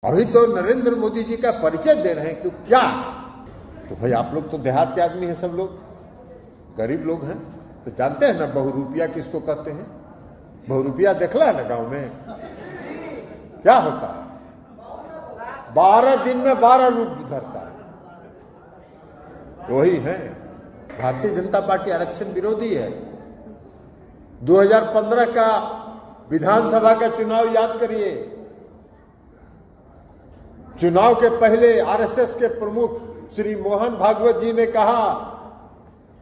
अभी तो नरेंद्र मोदी जी का परिचय दे रहे हैं कि क्या, तो भाई आप लोग तो देहात के आदमी हैं, सब लोग गरीब लोग हैं, तो जानते हैं ना बहुरूपिया किसको कहते हैं। बहुरूपिया देखला है ना गांव में क्या होता है, 12 दिन में 12 रूप धरता है। वही है भारतीय जनता पार्टी आरक्षण विरोधी है। 2015 का विधानसभा का चुनाव याद करिए। चुनाव के पहले आरएसएस के प्रमुख श्री मोहन भागवत जी ने कहा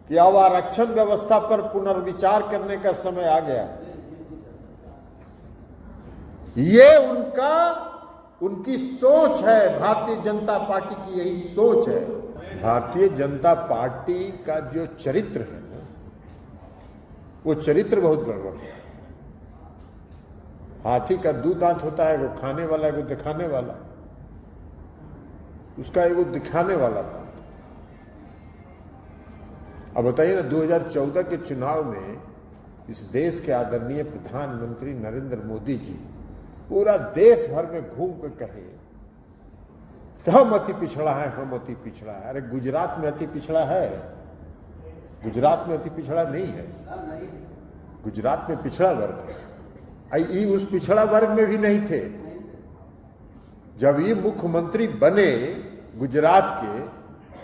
कि अब आरक्षण व्यवस्था पर पुनर्विचार करने का समय आ गया। ये उनकी सोच है, भारतीय जनता पार्टी की यही सोच है। भारतीय जनता पार्टी का जो चरित्र है ना, वो चरित्र बहुत गड़बड़ है। हाथी का दो दांत होता है, वो खाने वाला है, वो दिखाने वाला। उसका एगो दिखाने वाला था। अब बताइए ना, 2014 के चुनाव में इस देश के आदरणीय प्रधानमंत्री नरेंद्र मोदी जी पूरा देश भर में घूम कर कहे कि हम अति पिछड़ा है, हम अति पिछड़ा है। अरे गुजरात में अति पिछड़ा है? गुजरात में अति पिछड़ा नहीं है, गुजरात में पिछड़ा वर्ग है। ये उस पिछड़ा वर्ग में भी नहीं थे। जब ये मुख्यमंत्री बने गुजरात के,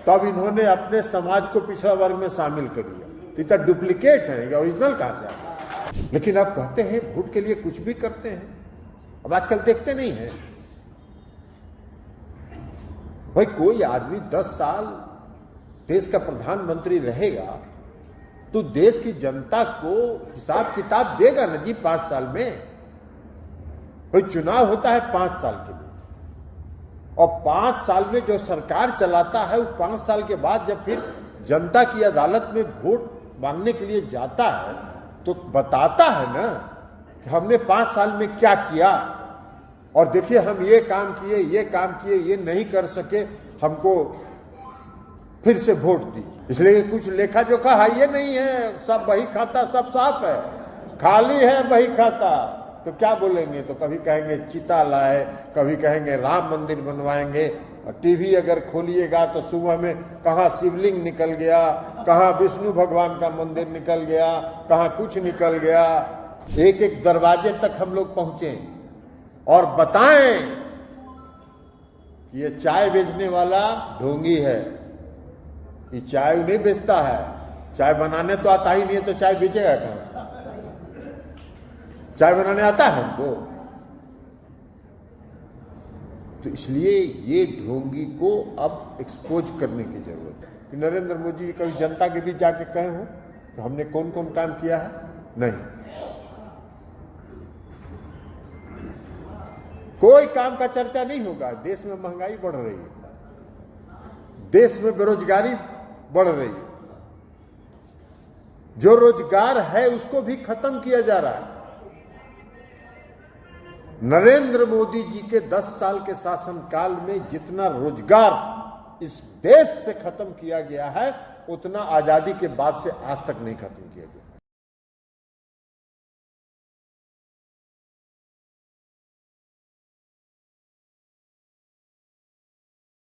तब इन्होंने अपने समाज को पिछड़ा वर्ग में शामिल कर दिया। तो इतना डुप्लीकेट है, ओरिजिनल कहां से आता? लेकिन अब कहते हैं वोट के लिए कुछ भी करते हैं। अब आजकल देखते नहीं है भाई, कोई आदमी 10 साल देश का प्रधानमंत्री रहेगा तो देश की जनता को हिसाब किताब देगा ना जी 5 साल में। कोई चुनाव होता है 5 साल के लिए, और 5 साल में जो सरकार चलाता है, वो 5 साल के बाद जब फिर जनता की अदालत में वोट मांगने के लिए जाता है तो बताता है ना कि हमने 5 साल में क्या किया, और देखिए हम ये काम किए, ये काम किए, ये नहीं कर सके, हमको फिर से वोट दी। इसलिए कुछ लेखा जोखा है ये नहीं है, सब बही खाता सब साफ है, खाली है बही खाता। तो क्या बोलेंगे? तो कभी कहेंगे चिता लाए, कभी कहेंगे राम मंदिर बनवाएंगे। और टीवी अगर खोलिएगा तो सुबह में कहाँ शिवलिंग निकल गया, कहाँ विष्णु भगवान का मंदिर निकल गया, कहाँ कुछ निकल गया। एक एक दरवाजे तक हम लोग पहुंचे और बताएं कि ये चाय बेचने वाला ढोंगी है, ये चाय नहीं बेचता है, चाय बनाने तो आता ही नहीं है, तो चाय बेचेगा कहां से? चाय बनाने आता है हमको? तो इसलिए ये ढोंगी को अब एक्सपोज करने की जरूरत है कि नरेंद्र मोदी जी कभी जनता के बीच जाके कहे हो कि हमने कौन कौन काम किया है? नहीं, कोई काम का चर्चा नहीं होगा। देश में महंगाई बढ़ रही है, देश में बेरोजगारी बढ़ रही है, जो रोजगार है उसको भी खत्म किया जा रहा है। नरेंद्र मोदी जी के 10 साल के शासनकाल में जितना रोजगार इस देश से खत्म किया गया है, उतना आजादी के बाद से आज तक नहीं खत्म किया गया।